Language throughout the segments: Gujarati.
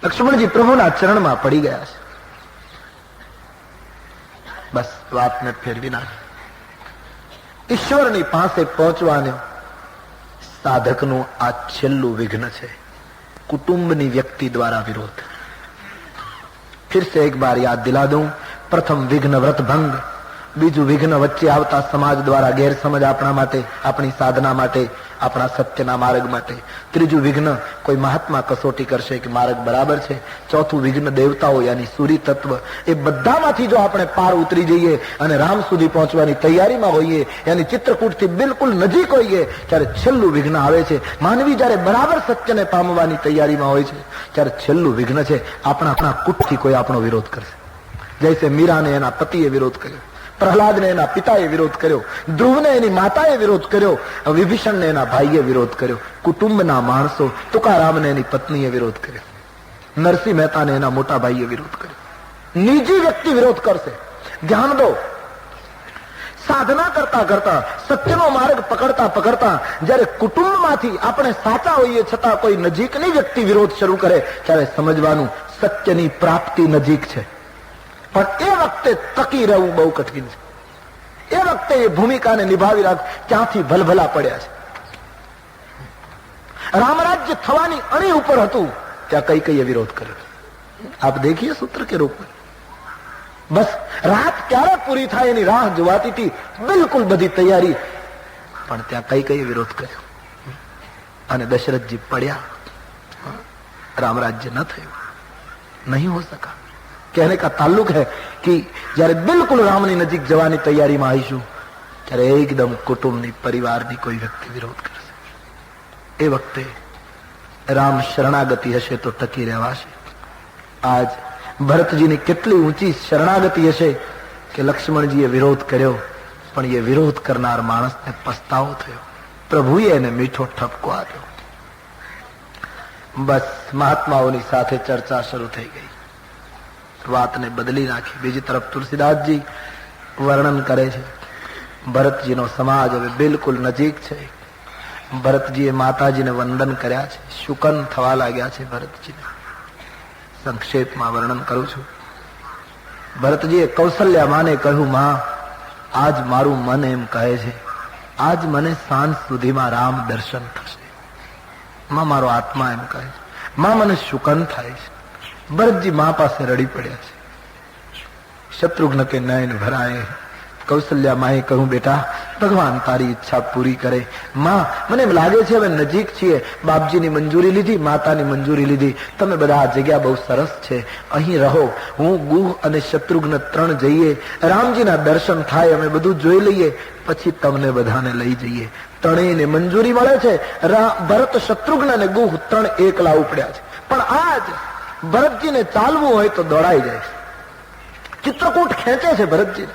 લક્ષ્મણજી પ્રભુના ચરણમાં પડી ગયા છે. બસ વાતને ફેરવી નાખી. ઈશ્વરની પાસે પહોંચવાનું સાધકનું આ છેલ્લું વિઘ્ન છે, કુટુંબની વ્યક્તિ દ્વારા વિરોધ. फिर से एक बार याद दिला दूं, प्रथम विघ्न व्रत भंग, બીજું વિઘ્ન વચ્ચે આવતા સમાજ દ્વારા ગેરસમજ આપણા માટે, આપણી સાધના માટે, આપણા સત્યના માર્ગ માટે. ત્રીજું વિઘ્ન કોઈ મહાત્મા કસોટી કરશે કે માર્ગ બરાબર છે. ચોથું વિઘ્ન દેવતાઓ યાની સૂર્ય તત્વ. એ બધામાંથી જો આપણે પાર ઉતરી જઈએ અને રામ સુધી પહોંચવાની તૈયારીમાં હોઈએ, યાની ચિત્રકૂટથી બિલકુલ નજીક હોઈએ, ત્યારે છેલ્લું વિઘ્ન આવે છે. માનવી જયારે બરાબર સત્યને પામવાની તૈયારીમાં હોય છે, ત્યારે છેલ્લું વિઘ્ન છે આપણા કૂટથી કોઈ આપણો વિરોધ કરશે. જૈસે મીરાને એના પતિએ વિરોધ કર્યો, પ્રહલાદને એના પિતાએ વિરોધ કર્યો, ધ્રુવને એની માતાએ વિરોધ કર્યો, વિભીષણને એના ભાઈએ વિરોધ કર્યો, કુટુંબના માણસો, તુકારામને એની પત્નીએ વિરોધ કર્યો, નરસિંહ મહેતાને એના મોટા ભાઈએ વિરોધ કર્યો. નિજી વ્યક્તિ વિરોધ કરશે. ધ્યાન દો, સાધના કરતા કરતા, સત્યનો માર્ગ પકડતા પકડતા જયારે કુટુંબમાંથી આપણે સાચા હોઈએ છતાં કોઈ નજીકની વ્યક્તિ વિરોધ શરૂ કરે, ત્યારે સમજવાનું સત્યની પ્રાપ્તિ નજીક છે. પણ એ વખતે ટકી રહેવું બહુ કઠિન છે. એ વખતે એ ભૂમિકાને નિભાવી રાખ, ત્યાંથી ભલભલા પડ્યા છે. રામરાજ્ય થવાની અણી ઉપર હતું, ત્યાં કઈ કઈ વિરોધ કર્યો. આપ દેખીએ સૂત્ર કે રૂપ में. બસ રાત ક્યારે પૂરી થાય એની રાહ જોવાતી હતી, બિલકુલ બધી તૈયારી, પણ ત્યાં કઈ કઈ વિરોધ કર્યો અને દશરથજી પડ્યા. રામરાજ્ય ન થયું, નહીં હો સકા. कहने का ताल्लुक है कि जયારે बिल्कुल रामनी नजीक जवानी तैयारीમાં આવીશું, ત્યારે એકદમ કુટુંબની, પરિવારની કોઈ વ્યક્તિ વિરોધ કરશે. એ વખતે રામ શરણાગતિ હશે તો ટકી રહેવાશે. આજ ભરતજીની કેટલી ઊંચી શરણાગતિ હશે કે લક્ષ્મણજીએ વિરોધ કર્યો, પણ એ વિરોધ કરનાર માણસને પસ્તાવો થયો. પ્રભુએ એને મીઠો ઠપકો આપ્યો. બસ મહાત્માઓની સાથે ચર્ચા શરૂ થઈ ગઈ, વાતને બદલી નાખી. બીજી તરફ તુલસીદાસજી વર્ણન કરે છે, ભરતજીનો સમાજ હવે બિલકુલ નજીક છે. ભરતજીએ માતાજીને વંદન કર્યા છે, શુકન થવા લાગ્યા છે ભરતજીને. સંક્ષેપમાં વર્ણન કરું છું. ભરતજીએ કૌશલ્યા માને કહ્યું, માં આજ મારું મન એમ કહે છે, આજ મને સાંજ સુધીમાં રામ દર્શન થશે. માં મારો આત્મા એમ કહે છે, માં મને શુકન થાય છે. ભરતજી મા પાસે રડી પડ્યા છે. શત્રુઘ્ન કે નયન ભરાએ. કૌશલ્યા માએ કહ્યું, બેટા ભગવાન તારી ઈચ્છા પૂરી કરે. માં મને એમ લાગે છે હવે નજીક છીએ, બાપજીની મંજૂરી લીધી, માતાની મંજૂરી લીધી, તમે બધા આ જગ્યા બહુ સરસ છે, અહીં રહો. હું ગુહ અને શત્રુઘ્ન 3 જઈએ, રામજીના દર્શન થાય, અમે બધું જોઈ લઈએ, પછી તમને બધાને લઈ જઈએ. ત્રણેયને મંજૂરી મળે છે. ભરત, શત્રુઘ્ન અને ગુહ 3 એકલા ઉપડ્યા છે. પણ આજ ભરતજીને ચાલવું હોય તો દોડાઈ જાય છે. ચિત્રકૂટ ખેંચે છે ભરતજીને.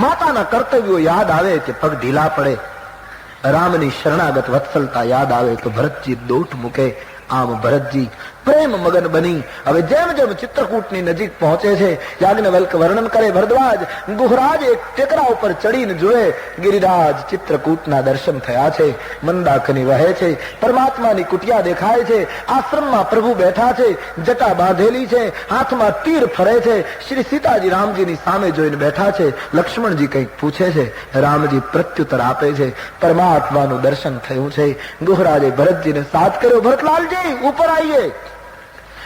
માતાના કર્તવ્યો યાદ આવે કે પગ ઢીલા પડે, રામની શરણાગત વત્સલતા યાદ આવે તો ભરતજી દોટ મૂકે. આમ ભરતજી પ્રેમ મગન બની હવે જેમ જેમ ચિત્રકૂટની નજીક પહોંચે છે, યાજ્ઞવલ્ક વર્ણન કરે, ભરદ્વાજ ગુહરાજ એક ટેકરા ઉપર ચડીને જોયે, ગિરિરાજ ચિત્રકૂટના દર્શન થયા છે. મંદાકની વહે છે, પરમાત્માની કુટિયા દેખાય છે, આશ્રમમાં પ્રભુ બેઠા છે, જટા બાંધેલી છે, હાથમાં તીર ફરે છે. શ્રી સીતાજી રામજીની સામે જોઈને બેઠા છે. લક્ષ્મણજી કંઈક પૂછે છે, રામજી પ્રત્યુત્તર આપે છે. પરમાત્માનું દર્શન થયું છે. ગુહરાજે ભરતજીને સાથ કર્યો, ભરતલાલજી ઉપર આવીએ.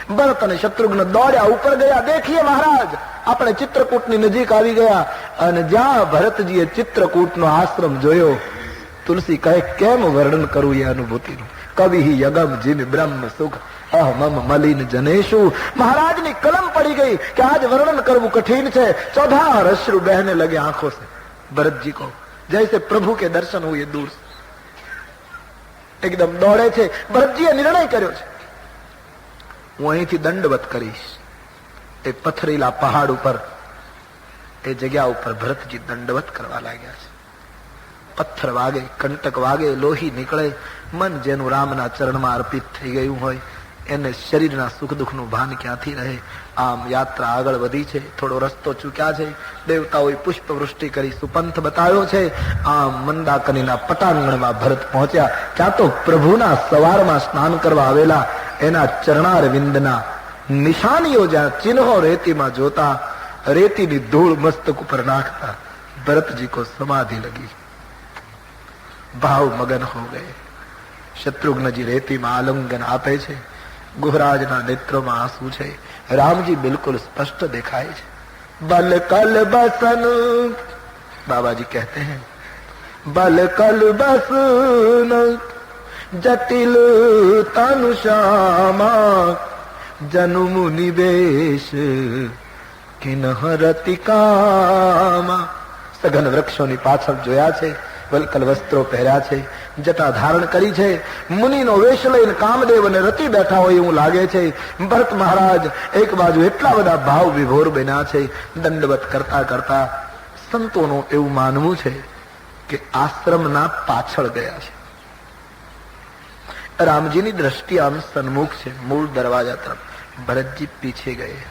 ભરત અને શત્રુઘ્ન દોડ્યા, ઉપર ગયા. દેખીએ મહારાજ, આપણે ચિત્રકૂટની નજીક આવી ગયા. અને જ્યાં ભરતજીએ ચિત્રકૂટનો આશ્રમ જોયો, તુલસી કહે, કેમ વર્ણન કરું એ અનુભૂતિનું. કવિ યગમ જીન બ્રહ્મ સુખ અહમમ મલિન જનેશુ. મહારાજની કલમ પડી ગઈ કે આજ વર્ણન કરવું કઠિન છે. ચોધાર અશ્રુ બહેને લગે આંખો से. ભરતજી को जैसे प्रभु के दर्शन हुए दूर से. એકદમ દોડે છે. ભરતજીએ નિર્ણય કર્યો છે, હું અહીંથી દંડવત કરીશ. એ પથરીલા પહાડ ઉપર, એ જગ્યા ઉપર ભરતજી દંડવત કરવા લાગ્યા છે. પથ્થર વાગે, કંટક વાગે, લોહી નીકળે. મન જેનું રામના ચરણમાં અર્પિત થઈ ગયું હોય, એને શરીરના સુખ દુઃખનું ભાન ક્યાંથી રહે. આમ યાત્રા આગળ વધી છે. થોડો રસ્તો ચૂક્યા છે. દેવતાઓએ પુષ્પવૃષ્ટિ કરી સુપંથ બતાવ્યો છે. આમ મંદાકનીના પટાંગણમાં ભરત પહોંચ્યા. ત્યાં તો પ્રભુના સવારમાં સ્નાન કરવા આવેલા એના ચરણારવિંદના નિશાનીઓ જ્યાં ચિહ્નો રેતીમાં જોતા, રેતીની ધૂળ મસ્તક ઉપર નાખતા, ભરતજી કો સમાધિ લગી, ભાવ મગન હો ગયે. શત્રુઘ્નજી રેતીમાં આલિંગન આપે છે, ગુહરાજના નેત્રોમાં આંસુ છે, રામજી બિલકુલ સ્પષ્ટ દેખાય છે. બલ કલ બસન, બાબાજી કહેતે हैं बल कल बसन जटिल तनु श्यामा जनु मुनि वेश किन्हरति कामा. સઘન વૃક્ષોની પાછળ જોયા છે, વલકલ વસ્ત્રો પહેર્યા છે, જટા ધારણ કરી છે, મુનિનો વેશ લઈને કામદેવ અને રતિ બેઠા હોય એવું લાગે છે. ભરત મહારાજ એક બાજુ એટલા બધા ભાવ વિભોર બન્યા છે. દંડવત કરતા કરતા સંતોનું એવું માનવું છે કે આશ્રમના પાછળ ગયા છે. રામજીની દ્રષ્ટિ આમ સન્મુખ છે, મૂળ દરવાજા તરફ. ભરતજી પીછે ગયે,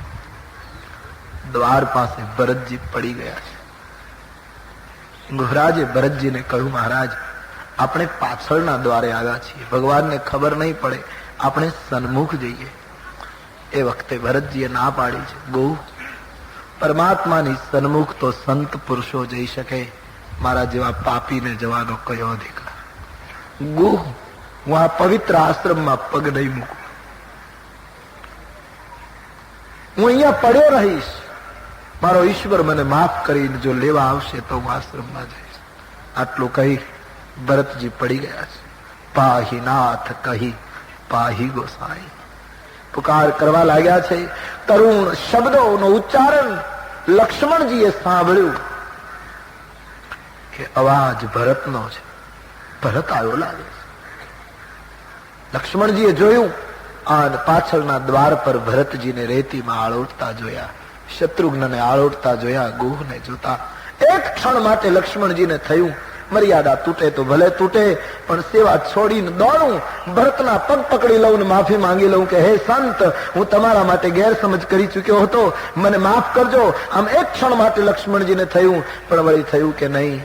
દ્વાર પાસે ભરતજી પડી ગયા છે. ગુહરાજે ભરતજીને કહ્યું, મહારાજ આપણે પાછળના દ્વારે આવ્યા છીએ, ભગવાનને ખબર નહીં પડે, આપણે સન્મુખ જઈએ. એ વખતે ભરતજીએ ના પાડી છે. ગો, પરમાત્માની સન્મુખ તો સંત પુરુષો જઈ શકે, મારા જેવા પાપીને જવાનો કયો અધિકાર? ગો, હું આ પવિત્ર આશ્રમમાં પગ નહીં મૂકું, હું અહીંયા પડ્યો રહીશ. મારો ઈશ્વર મને માફ કરીને જો લેવા આવશે તો હું આશ્રમમાં જઈશ. આટલું કહી ભરતજી પડી ગયા છે. પાહી નાથ કહી પાહી ગોસાઈ પુકાર કરવા લાગ્યા છે. કરુણ શબ્દોનું ઉચ્ચારણ લક્ષ્મણજીએ સાંભળ્યું કે અવાજ ભરતનો છે. ભરત આવ્યો લાગે છે. લક્ષ્મણજીએ જોયું, અને પાછળના દ્વાર પર ભરતજીને રેતીમાં આળોટતા જોયા, શત્રુઘ્નને આળોટતા જોયા, ગુહને જોતા એક ક્ષણ માટે લક્ષ્મણજીને થયું, મર્યાદા તૂટે તો ભલે તૂટે, પણ સેવા છોડીને દોડું, ભરતના પગ પકડી લઉં ને માફી માંગી લઉં કે હે સંત, હું તમારા માટે ગેરસમજ કરી ચૂક્યો હતો, મને માફ કરજો. આમ એક ક્ષણ માટે લક્ષ્મણજીને થયું, પણ વળી થયું કે નહીં,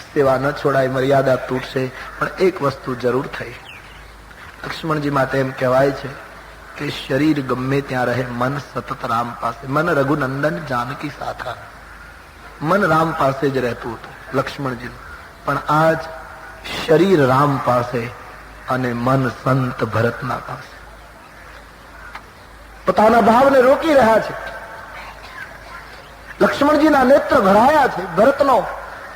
સેવા ન છોડાય, મર્યાદા તૂટશે. પણ એક વસ્તુ જરૂર થઈ. લક્ષ્મણજી માટે એમ કહેવાય છે કે શરીર ગમે ત્યાં રહે, મન સતત રામ પાસે. મન રઘુનંદન જાનકી સાથા, મન રામ પાસે જ રહેતું હતું લક્ષ્મણજીનું. પણ આજ શરીર રામ પાસે અને મન સંત ભરતના પાસે. પોતાના ભાવને રોકી રહ્યા છે. લક્ષ્મણજીના નેત્ર ભરાયા છે. ભરતનો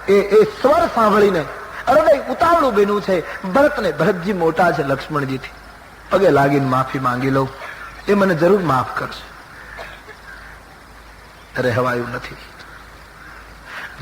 એ સ્વર સાંભળીને હૃદય ઉતાવળું બન્યું છે. ભરતને, ભરતજી મોટા છે લક્ષ્મણજીથી, પગે લાગીને માફી માંગી લઉં, એ મને જરૂર માફ કરશે. રહેવાયું નથી.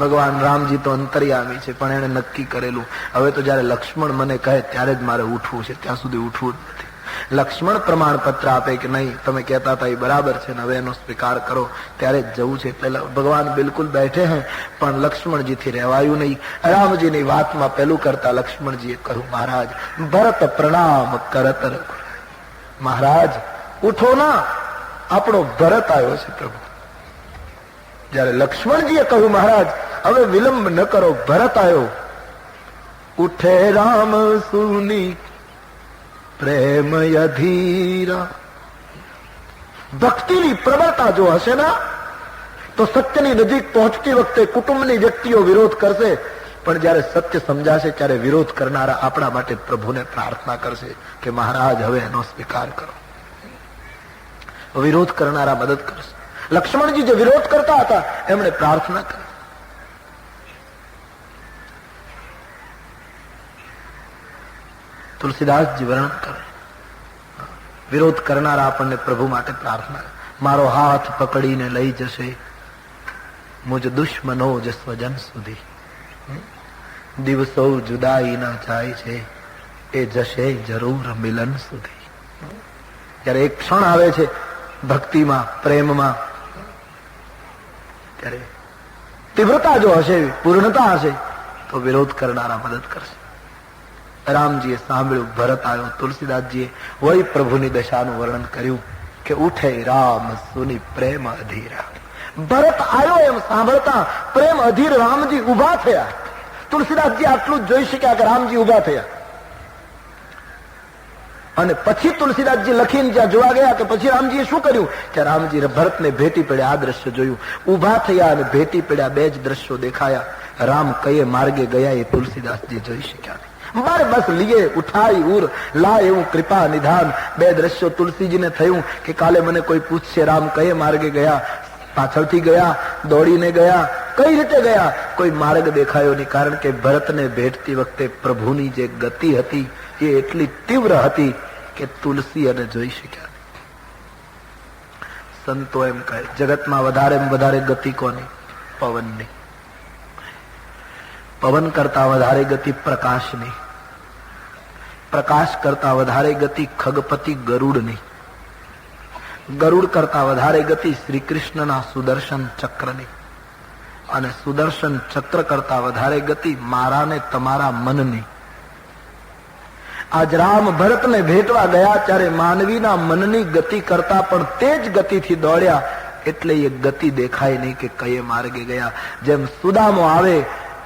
ભગવાન રામજી તો અંતર્યામી છે, પણ એને નક્કી કરેલું, હવે તો જયારે લક્ષ્મણ મને કહે ત્યારે જ મારે ઉઠવું છે, ત્યાં સુધી ઉઠવું જ નથી. લક્ષ્મણ પ્રમાણપત્ર આપે કે નહીં, તમે કહેતા હતા એ બરાબર છે ને હવે એનો સ્વીકાર કરો, ત્યારે જ જવું છે. એટલે ભગવાન બિલકુલ બેઠે હે, પણ લક્ષ્મણજીથી રહેવાયું નહીં. રામજીની વાતમાં પેલું કરતા લક્ષ્મણજીએ કહ્યું, મહારાજ ભરત પ્રણામ કરત. મહારાજ ઉઠો ના, આપણો ભરત આવ્યો છે પ્રભુ. જયારે લક્ષ્મણજીએ કહ્યું, મહારાજ હવે વિલંબ ન કરો, ભરત આવ્યો. ઉઠે રામ સુની પ્રેમ અધીરા. ભક્તિની પ્રબળતા જો હશે ને તો સત્યની નજીક પહોંચતી વખતે કુટુંબની વ્યક્તિઓ વિરોધ કરશે, પણ જયારે સત્ય સમજાશે ત્યારે વિરોધ કરનારા આપણા માટે પ્રભુને પ્રાર્થના કરશે કે મહારાજ હવે એનો સ્વીકાર કરો. વિરોધ કરનારા મદદ કરશે. લક્ષ્મણજી જે વિરોધ કરતા હતા એમણે પ્રાર્થના કરી. તુલસીદાસજી વર્ણન કરે, વિરોધ કરનારા આપણને પ્રભુ માટે પ્રાર્થના. મારો હાથ પકડીને લઈ જશે મુજ દુશ્મનો જ સ્વજન સુધી. દિવસો જુદાઈ ના જાય છે, એ જશે જરૂર મિલન સુધી. ત્યારે એક ક્ષણ આવે છે ભક્તિમાં, પ્રેમમાં, ત્યારે તીવ્રતા જો હશે, પૂર્ણતા હશે, તો વિરોધ કરનારા મદદ કરશે. રામજીએ સાંભળ્યું, ભરત આવ્યો. તુલસીદાસજીએ વળી પ્રભુની દશાનું વર્ણન કર્યું કે ઉઠે રામ સુની પ્રેમ અધીરા. ભરત આવ્યો એમ સાંભળતા પ્રેમ અધીર રામજી ઉભા થયા. તુલસીદાસજી આટલું જ જોઈ શક્યા કે રામજી ઉભા થયા. અને પછી તુલસીદાસજી લખીને જ્યાં જોવા ગયા કે પછી રામજીએ શું કર્યું કે રામજી ભરતને ભેટી પડ્યા. આ દ્રશ્ય જોયું, ઉભા થયા અને ભેટી પડ્યા. બે જ દ્રશ્યો દેખાયા. રામ કયે માર્ગે ગયા એ તુલસીદાસજી જોઈ શક્યા નહીં. મારે બસ લીએ ઉઠાઈ ઉર લા એવું કૃપા નિધાન. બે દ્રશ્યો તુલસીજીને થયું કે કાલે મને કોઈ પૂછશે રામ કયે માર્ગે ગયા, પાછળથી ગયા, દોડીને ગયા, કઈ રીતે ગયા, કોઈ માર્ગ દેખાયો નહીં. કારણ કે ભરતને ભેટતી વખતે પ્રભુની જે ગતિ હતી એ એટલી તીવ્ર હતી કે તુલસી અને જોઈ શક્યા. સંતો એમ કહે જગતમાં વધારે ગતિ કોની? પવનની. પવન કરતા વધારે ગતિ પ્રકાશની. પ્રકાશ કરતા વધારે ગતિ ખગપતિ ગરુડની. ગરુડ કરતા વધારે ગતિ શ્રી કૃષ્ણના સુદર્શન ચક્રની. અને સુદર્શન ચક્ર કરતા વધારે ગતિ મારા ને તમારા મનની. આજ રામ ભરતને ભેટવા ગયા ત્યારે માનવીના મનની ગતિ કરતા પણ તે જ ગતિથી દોડ્યા, એટલે એ ગતિ દેખાય નહીં કે કયે માર્ગે ગયા. જેમ સુદામો આવે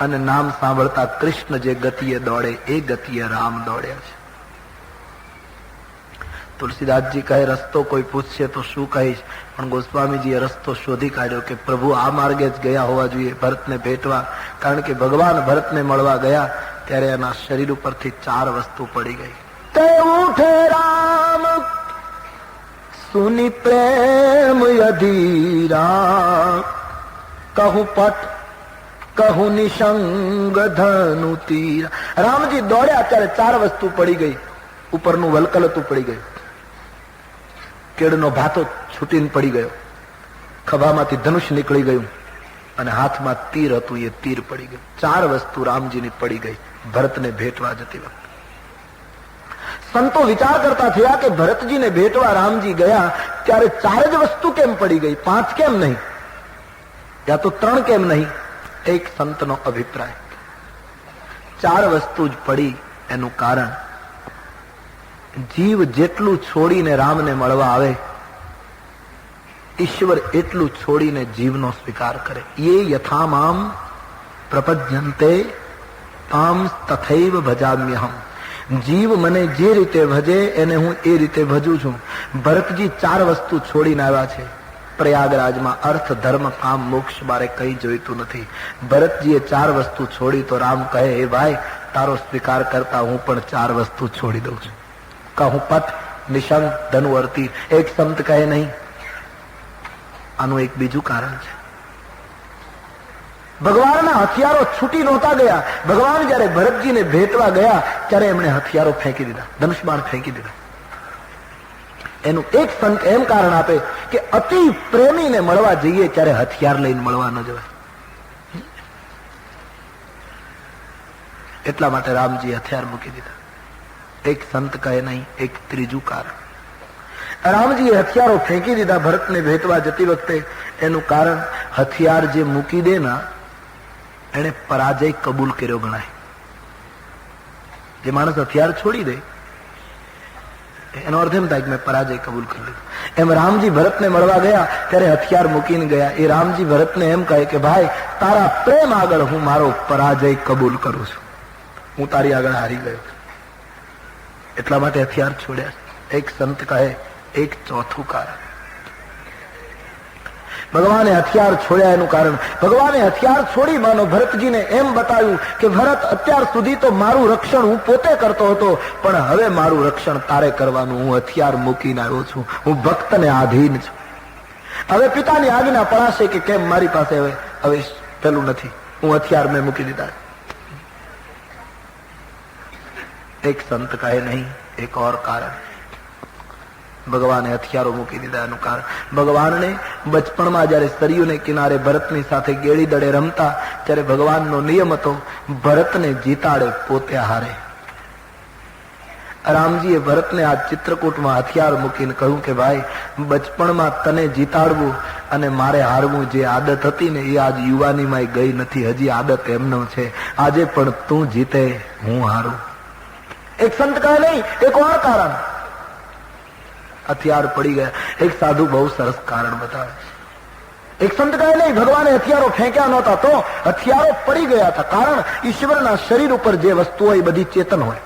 અને નામ સાંભળતા કૃષ્ણ જે ગતિએ દોડે એ ગતિએ રામ દોડ્યા છે. તુલસીદાસજી કહે રસ્તો કોઈ પૂછશે તો શું કહીશ? પણ ગોસ્વામીજીએ રસ્તો શોધી કાઢ્યો કે પ્રભુ આ માર્ગે જ ગયા હોવા જોઈએ ભરતને ભેટવા. કારણ કે ભગવાન ભરતને મળવા ગયા ત્યારે એના શરીર ઉપરથી 4 વસ્તુ પડી ગઈ. તે ઉઠે રામ સુની પ્રેમ અધીરા, કહું પટ કહું નિશંગ ધનુ તીર. રામજી દોડ્યા ત્યારે 4 વસ્તુ પડી ગઈ. ઉપરનું વલકલતું પડી ગયું, કેળનો ભાતો છૂટીને પડી ગયો, ખભામાંથી ધનુષ નીકળી ગયું અને હાથમાં તીર હતું એ તીર પડી ગયું. 4 વસ્તુ રામજીની પડી ગઈ ભરતને ભેટવા જતી વખતે. સંતો વિચાર કરતા થયા કે ભરતજીને ભેટવા રામજી ગયા ત્યારે 4 જ વસ્તુ કેમ પડી ગઈ, 5 કેમ નહીં, યા તો 3 કેમ નહીં? એક સંતનો અભિપ્રાય 4 વસ્તુ જ પડી. એનું કારણ જીવ જેટલું છોડીને રામને મળવા આવે ઈશ્વર એટલું છોડીને જીવનો સ્વીકાર કરે. યે યથામામ પ્રપદ્યન્તે તામ તથૈવ ભજામ્યહમ. જીવ મને જે રીતે ભજે એને હું એ રીતે ભજું છું. ભરતજી 4 વસ્તુ છોડીને આવ્યા છે. પ્રયાગરાજમાં અર્થ ધર્મ કામ મોક્ષ બારે કઈ જોઈતું નથી. ભરતજીએ 4 વસ્તુ છોડી તો રામ કહે હે ભાઈ તારો સ્વીકાર કરતા હું પણ 4 વસ્તુ છોડી દઉં છું. કહું પટ નિશંક ધનુ અર્થી. એક સંત કહે નહીં, આનું એક બીજું કારણ છે. ભગવાનના હથિયારો છૂટી નહોતા ગયા. ભગવાન જયારે ભરતજીને ભેટવા ગયા ત્યારે એમણે હથિયારો ફેંકી દીધા, ધનુષ બાણ ફેંકી દીધા. એનું એક સંત એમ કારણ આપે કે અતિ પ્રેમીને મળવા જઈએ ત્યારે હથિયાર લઈને મળવા ન જવાય. એટલા માટે રામજી હથિયાર મૂકી દીધા. એક સંત કહે નહીં, એક ત્રીજું કારણ. રામજીએ હથિયારો ફેંકી દીધા ભરતને ભેટવા જતી વખતે. એનું કારણ હથિયાર જે મૂકી દે ના એને પરાજય કબૂલ કર્યો ગણાય. જે માણસ હથિયાર છોડી દે એનો અર્થ એમ થાય કે મેં પરાજય કબૂલ કરી લીધો. એમ રામજી ભરતને મળવા ગયા ત્યારે હથિયાર મૂકીને ગયા. એ રામજી ભરતને એમ કહે કે ભાઈ તારા પ્રેમ આગળ હું મારો પરાજય કબૂલ કરું છું, હું તારી આગળ હારી ગયો. એટલા માટે હથિયાર છોડ્યા. એક સંત કહે એક ચોથું કારણ. ભગવાને હથિયાર છોડ્યા એનું કારણ, ભગવાને હથિયાર છોડી માનો ભરતજીને એમ બતાવ્યું કે ભરત અત્યાર સુધી તો મારું રક્ષણ હું પોતે કરતો હતો, પણ હવે મારું રક્ષણ તારે કરવાનું. હું હથિયાર મૂકીને આવ્યો છું, હું ભક્તને આધીન છું. હવે પિતાની આજ્ઞા પડાશે કે કેમ, મારી પાસે હવે પેલું નથી, હું હથિયાર મેં મૂકી દીધા. એક સંત કહે નહીં, એક ઓર કારણ. ભગવાને હથિયારો મૂકી દીધા એનું કારણ, ભગવાનને બચપણમાં જયારે સરયુને કિનારે ભરતની સાથે ગેડી દડે રમતા ત્યારે ભગવાનનો નિયમ હતો ભરતને જીતાડે પોતે હારે. રામજીએ ભરતને આ ચિત્રકૂટમાં હથિયાર મૂકીને કહ્યું કે ભાઈ બચપણમાં તને જીતાડવું અને મારે હારવું જે આદત હતી ને એ આજ યુવાનીમાં ગઈ નથી, હજી આદત એમનો છે. આજે પણ તું જીતે હું હારું. એક સંત કહે નહીં, એક ઓર કારણ. હથિયાર પડી ગયા. એક સાધુ બહુ સરસ કારણ બતાવે. એક સંત કહે નહીં, ભગવાને હથિયારો ફેંક્યા નહોતા તો હથિયારો પડી ગયા હતા. કારણ ઈશ્વરના શરીર ઉપર જે વસ્તુ હોય એ બધી ચેતન હોય.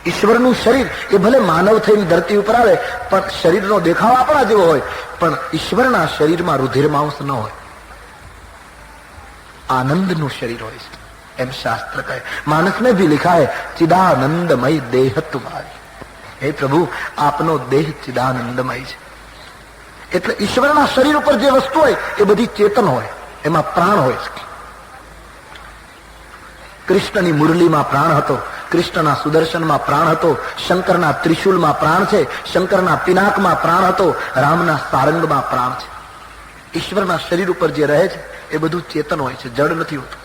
ઈશ્વરનું શરીર એ ભલે માનવ થઈને ધરતી ઉપર આવે પણ શરીરનો દેખાવ આપણા જેવો હોય, પણ ઈશ્વરના શરીરમાં રુધિરમાંસ ન હોય, આનંદનું શરીર હોય છે એમ શાસ્ત્ર કહે. માનસ में भी लिखा है चिदानंदमय देह तुम्हारी. હે પ્રભુ, આપનો દેહ ચિદાનંદમય છે. એટલે ઈશ્વરના શરીર ઉપર જે વસ્તુ હોય એ બધી ચેતન હોય, એમાં પ્રાણ હોય છે. કૃષ્ણની મુરલીમાં પ્રાણ હતો, કૃષ્ણના સુદર્શનમાં પ્રાણ હતો, શંકરના ત્રિશુલમાં પ્રાણ છે, શંકરના પિનાકમાં પ્રાણ હતો, રામના સારંગમાં પ્રાણ છે. ઈશ્વરના શરીર ઉપર જે રહે છે એ બધું ચેતન હોય છે, જડ નથી હોતું.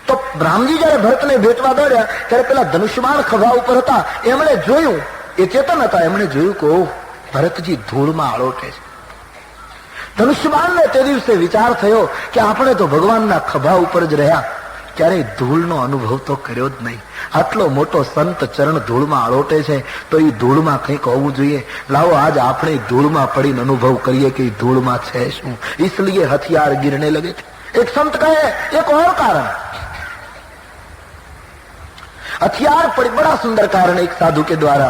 તો રામજી જયારે ભરતને ભેટવા દોડ્યા ત્યારે પેલા ધનુષ્યમાન ખભા ઉપર હતા, એમણે જોયું, એ ચેતન હતા, એમણે જોયું કે ઓહ, ભરતજી ધૂળમાં આળોટે છે. ધનુષ્યમાનને તે દિવસે વિચાર થયો કે આપણે તો ભગવાનના ખભા ઉપર જ રહ્યા, ક્યારેય ધૂળનો અનુભવ તો કર્યો જ નહીં. આટલો મોટો સંત ચરણ ધૂળમાં આળોટે છે તો એ ધૂળમાં કંઈક હોવું જોઈએ. લાવો આજ આપણે ધૂળમાં પડીને અનુભવ કરીએ કે ધૂળમાં છે શું. इसलिए हथियार गिरने लगे थे. एक संत कहे एक और कारण, हथियार पड़ी, बड़ा सुंदर कारण एक साधु के द्वारा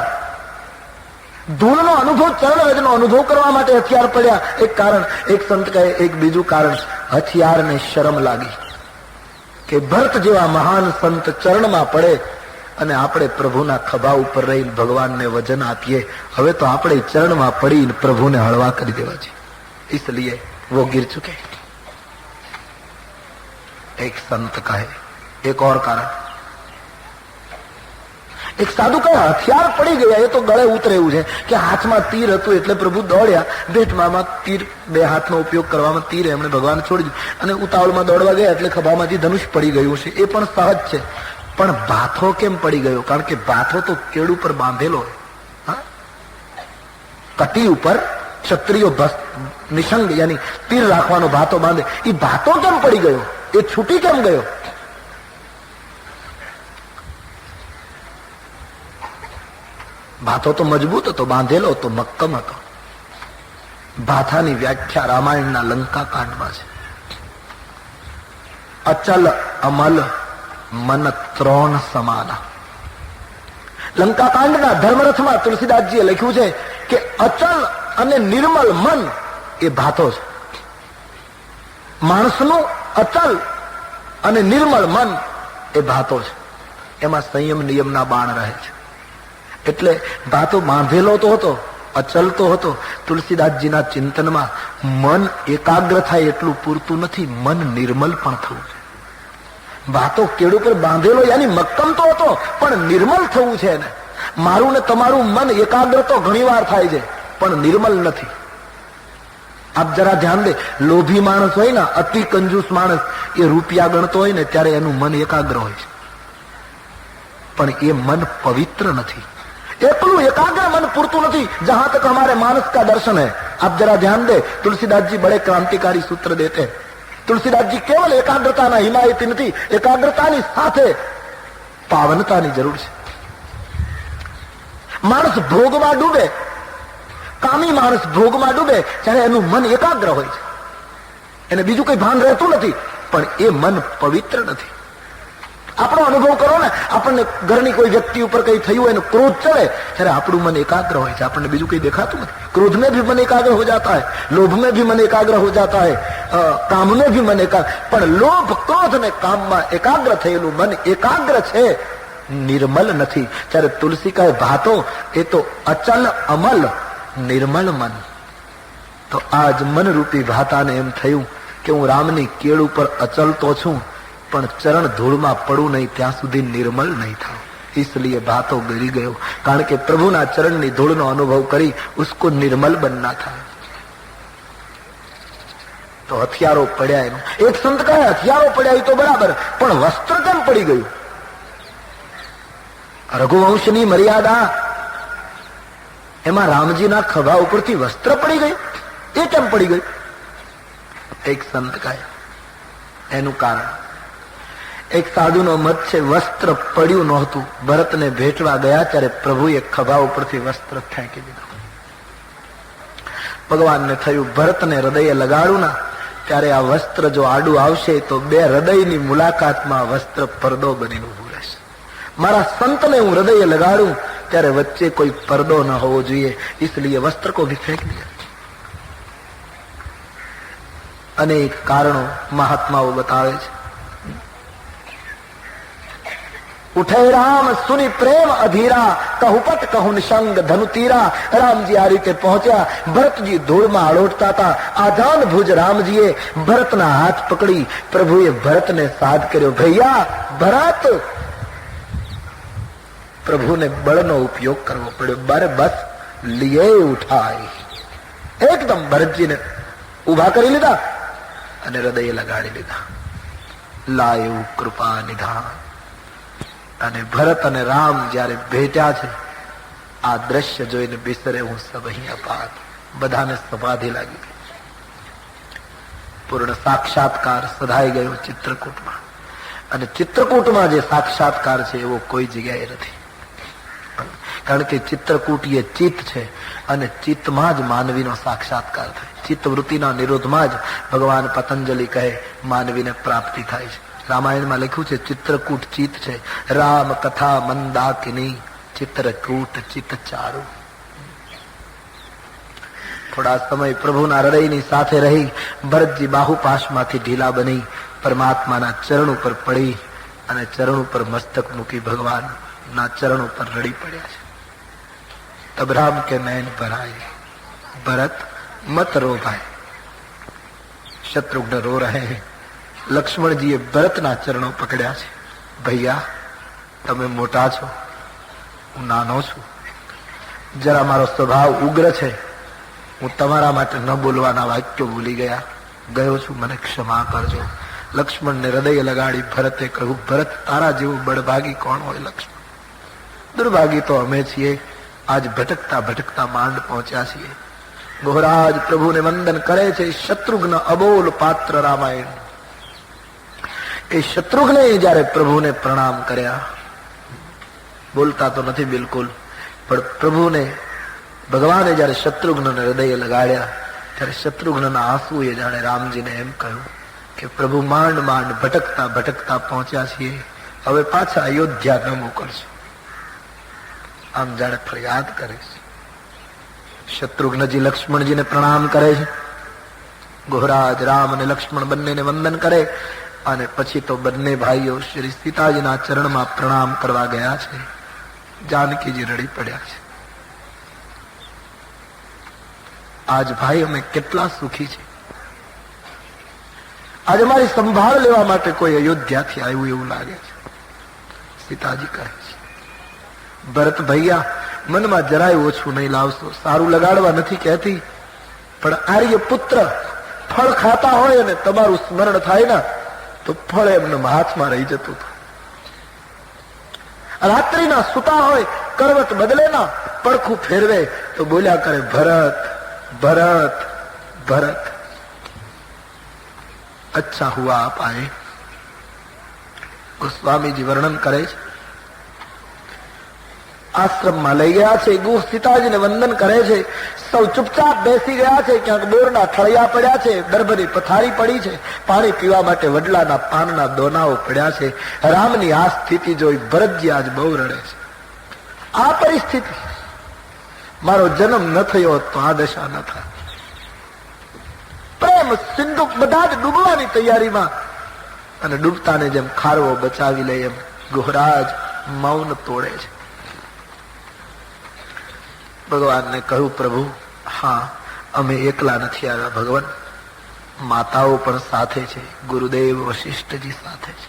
ધૂળનો અનુભવ, ચરણવેદનો અનુભવ કરવા માટે હથિયાર પડ્યા. એક કારણ. એક સંત કહે એક બીજું કારણ, હથિયારને શરમ લાગી કે ભરત જેવા મહાન સંત ચરણમાં પડે અને આપણે પ્રભુના ખભા ઉપર રહીને ભગવાનને વજન આપીએ, હવે તો આપણે ચરણમાં પડીને પ્રભુને હળવા કરી દેવા છે, इसलिए वो गिर चुके. एक संत કહે एक और कारण. એક સાધુ કહે હથિયાર પડી ગયા, એ તો ગળે ઉતરે એવું છે કે હાથમાં તીર હતું એટલે પ્રભુ દોડ્યા, ભેટમાં તીર, બે હાથનો ઉપયોગ કરવામાં તીર એમણે ભગવાન છોડી દીધું અને ઉતાવળમાં દોડવા ગયા એટલે ખભામાંથી ધનુષ પડી ગયું છે, એ પણ સહજ છે. પણ ભાથો કેમ પડી ગયો? કારણ કે ભાથો તો કેળ ઉપર બાંધેલો હોય, કટી ઉપર ક્ષત્રિયો નિશંગ યાની તીર રાખવાનો ભાતો બાંધે, એ ભાતો કેમ પડી ગયો? એ છૂટી કેમ ગયો? ભાથો તો મજબૂત હતો, બાંધેલો હતો, મક્કમ હતો. ભાથાની વ્યાખ્યા રામાયણના લંકા કાંડમાં છે. અચલ અમલ મન ત્રણ સમાના. લંકા કાંડના ધર્મરથમાં તુલસીદાસજીએ લખ્યું છે કે અચલ અને નિર્મલ મન એ ભાથો છે. માણસનું અચલ અને નિર્મળ મન એ ભાથો છે, એમાં સંયમ નિયમના બાણ રહે છે. એટલે ભાતો બાંધેલો તો હતો, અચલ તો હતો. તુલસીદાસજીના ચિંતનમાં મન એકાગ્ર થાય એટલું પૂરતું નથી, મન નિર્મલ પણ થવું છે. ભાતો કેળ ઉપર બાંધેલો યાની મક્કમ તો હતો પણ નિર્મલ થવું છે ને. મારું ને તમારું મન એકાગ્ર તો ઘણી વાર થાય છે પણ નિર્મલ નથી. આપ જરા ધ્યાન દે, લોભી માણસ હોય ને, અતિ કંજૂસ માણસ, એ રૂપિયા ગણતો હોય ને ત્યારે એનું મન એકાગ્ર હોય છે, પણ એ મન પવિત્ર નથી. એકલું एकाग्र मन पूरતું નથી. जहां तक हमारे मानस का दर्शन है, आप जरा ध्यान दे, तुलसीदास जी बड़े क्रांतिकारी सूत्र देते हैं. तुलसीदास जी केवल एकाग्रताના હિમાયતી નથી, એકાગ્રતાની સાથે પાવનતાની જરૂર છે. માણસ ભોગમાં ડૂબે, કામી માણસ ભોગમાં ડૂબે ત્યારે એનું મન એકાગ્ર હોય છે, એને બીજું કઈ ભાન રહેતું નથી, પણ એ મન પવિત્ર નથી. આપણો અનુભવ કરો ને, આપણને ઘરની કોઈ વ્યક્તિ ઉપર કઈ થયું હોય ને ક્રોધ ચડે ત્યારે આપણું મન એકાગ્ર હોય છે, આપણને બીજું કઈ દેખાતું નથી. क्रोध में भी मन एकाग्र हो जाता है, लोभ में भी मन एकाग्र हो जाता है, काम में भी मन एकाग्र. પણ લોભ, ક્રોધ ને કામમાં એકાગ્ર થયેલું મન એકાગ્ર છે, નિર્મલ નથી. ત્યારે તુલસી કહે ભાતો એ તો અચલ અમલ નિર્મલ મન. તો આજ મન રૂપી ભાતાને એમ થયું કે હું રામની કેળ ઉપર અચલ તો છું પણ ચરણ ધૂળમાં પડું નહીં ત્યાં સુધી નિર્મલ નહીં થાવ. इसलिए भातो गिरी गयो, कारण के प्रभुना चरणनी धूळनो अनुभव करी उसको निर्मल बनना था. तो हथियारों पड्या. एक संत कहे हथियारों पड्या तो बराबर, पण वस्त्र केम पड़ी गયું? रघुवंशनी मर्यादा एमां रामजीना खभा उपरथी वस्त्र पड़ी गયું, એ કેમ પડી ગયું? એક સંત કહે એનું કારણ, એક સાધુનો મત છે વસ્ત્ર પડ્યું નહોતું, ભરતને ભેટવા ગયા ત્યારે પ્રભુએ ખભા ઉપરથી વસ્ત્ર ફેંકી દીધું. ભગવાનને થયું ભરતને હૃદયે લગાડું ના, ત્યારે આ વસ્ત્ર જો આડું આવશે તો બે હૃદયની મુલાકાતમાં વસ્ત્ર પડદો બનીને ઉભું રહેશે. મારા સંતને હું હૃદયે લગાડું ત્યારે વચ્ચે કોઈ પડદો ન હોવો જોઈએ, इसलिए वस्त्र को भी फेंक दिया। अनेक कारणों महात्माओं बतावे छे। उठे राम सुनी प्रेम अधीरा, कहूपट कहू निसंग धनु तीरा। रामजी आ रीते पहुंचा, भरतजी धूળમાં આળોટતા હતા। આજાન ભુજ રામજીએ ભરતના હાથ પકડી પ્રભુએ ભરતને સાદ કર્યો, ભૈયા ભરત। પ્રભુને બળનો ઉપયોગ કરવો પડ્યો, બસ લીએ ઉઠાઈ, એકદમ ભરતજીને ઉભા કરી લીધા અને હૃદય લગાડી લીધા। લાયું કૃપા નિધાન। અને ભરત અને રામ જયારે ભેટ્યા છે, આ દ્રશ્ય જોઈને બિસરે હું સબ અહીં અપાત, બધાને સમાધિ લાગી ગઈ। પૂર્ણ સાક્ષાત્કાર સધાઈ ગયો ચિત્રકૂટમાં। અને ચિત્રકૂટમાં જે સાક્ષાત્કાર છે એવો કોઈ જગ્યાએ નથી, કારણ કે ચિત્રકૂટ એ ચિત્ત છે અને ચિત્તમાં જ માનવીનો સાક્ષાત્કાર થાય। ચિત્તવૃત્તિના નિરોધમાં જ ભગવાન પતંજલિ કહે માનવીને પ્રાપ્તિ થાય છે। રામાયણમાં લખ્યું છે ચિત્રકૂટ ચિત્ત છે, રામ કથા મંદાકિની ચિત્રકૂટ ચિત્ત ચારુ। થોડા સમય પ્રભુના હૃદયની સાથે રહી ભરતજી બાહુપાશમાંથી ઢીલા બની પરમાત્માના ચરણ ઉપર પડી અને ચરણ ઉપર મસ્તક મૂકી ભગવાનના ચરણ ઉપર રડી પડ્યા છે। तब राम के नैन भराए, भरत मत रो भाई। शत्रुघ्न रो रहे हैं। लक्ष्मण जी भरतना चरणों पकड़્યા છે, ભૈયા તમે મોટા છો, હું નાનો છું, જરા મારો સ્વભાવ ઉગ્ર છે, હું તમારા માટે ન બોલવાના વાક્યો ભૂલી ગયો છું, મને ક્ષમા કરજો। લક્ષ્મણને હૃદય લગાડી ભરતે કહ્યું, ભરત તારા જેવું બળભાગી કોણ હોય લક્ષ્મણ? દુર્ભાગી તો અમે છીએ, આજ ભટકતા ભટકતા માંડ પહોંચ્યા છીએ। ગોહરાજ પ્રભુને વંદન કરે છે। શત્રુઘ્ન અબોલ પાત્ર રામાયણ। એ શત્રુઘ્ને જયારે પ્રભુને પ્રણામ કર્યા, બોલતા તો નથી બિલકુલ, પણ પ્રભુને ભગવાને જયારે શત્રુઘ્નને હૃદય લગાડ્યા ત્યારે શત્રુઘ્નના આંસુએ જાણે રામજીને એમ કહ્યું કે પ્રભુ માંડ માંડ ભટકતા ભટકતા પહોંચ્યા છીએ, હવે પાછા અયોધ્યા ન મોકલશો। આમ જાણે ફરિયાદ કરે છે। શત્રુઘ્નજી લક્ષ્મણજીને પ્રણામ કરે છે। ગોહરાજ રામ અને લક્ષ્મણ બંનેને વંદન કરે અને પછી તો બંને ભાઈઓ શ્રી સીતાજીના ચરણમાં પ્રણામ કરવા ગયા છે। જાનકીજી રડી પડ્યા છે। આજ ભાઈ અમે કેટલા સુખી છે, આજ અમારી સંભાળ લેવા માટે કોઈ અયોધ્યાથી આવ્યું એવું લાગે છે। સીતાજી કહે છે, ભરત ભૈયા મનમાં જરાય ઓછું નહીં લાવશો, સારું લગાડવા નથી કહેતી, પણ આર્ય પુત્ર ફળ ખાતા હોય અને તમારું સ્મરણ થાય ને તો ફળ એમને હાથમાં રહી જતું હતું। રાત્રિના સુતા હોય, કરવટ બદલે ના, પડખું ફેરવે તો બોલ્યા કરે, ભરત ભરત ભરત। અચ્છા હુઆ આપ આए। ગોસ્વામીજી વર્ણન કરે છે, આશ્રમમાં લઈ ગયા છે, ગુહ સીતાજીને વંદન કરે છે, સૌ ચૂપચાપ બેસી ગયા છે, ક્યાંક બોરના ઠળિયા પડ્યા છે, દર્ભની પથારી પડી છે, પાણી પીવા માટે વડલાના પાનના દોનાઓ પડ્યા છે। રામની આ સ્થિતિ જોઈ ભરતજી આજ બહુ રડે છે। આ પરિસ્થિતિ, મારો જન્મ ન થયો તો આ દશા ન થાય। પ્રેમ સિંધુ બધા જ ડૂબવાની તૈયારીમાં, અને ડૂબતાને જેમ ખારવો બચાવી લે એમ ગોહરાજ મૌન તોડે છે। ભગવાનને કહ્યું, પ્રભુ હા અમે એકલા નથી આવ્યા ભગવાન, માતાઓ પણ સાથે છે, ગુરુદેવ વશિષ્ઠજી સાથે છે,